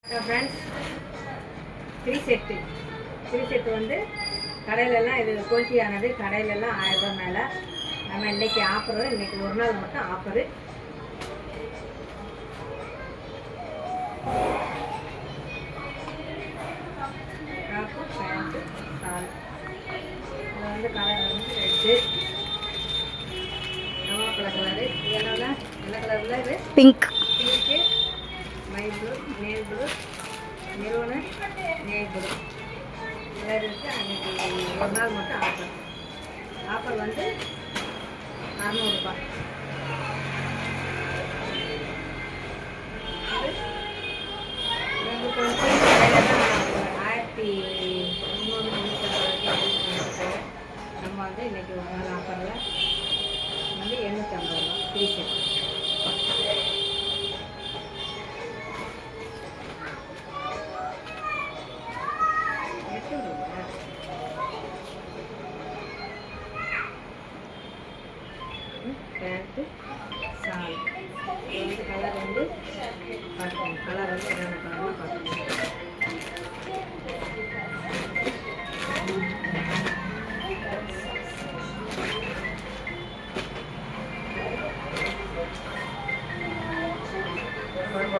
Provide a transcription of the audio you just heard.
Friends, three set வந்து கடையிலலாம் இது குவாலிட்டியானது. கடையிலலாம் 1000 ரூபா மேலே. நம்ம இன்றைக்கி ஆஃபரு, இன்றைக்கி ஒரு நாள் மட்டும் ஆஃபரு. டாப்பு, பேண்ட்டு, சால். இது வந்து கலர் வந்து ரெட்டு, நவாப்பழ கலரு, என்ன கலரில் இது பிங்க், மை blue, Nile blue, maroon, Nile blue colour இருக்குது. அன்றைக்கி ஒரு நாள் மட்டும் ஆஃபர் வந்து 600 ரூபாய். இது கொஞ்சம் 1300 நம்ம வந்து இன்றைக்கி ஒரு நாள் ஆஃபரில் வந்து 750 ரூபா த்ரீ செட். பேண்ட்டு, சால். இந்த கலர் வந்து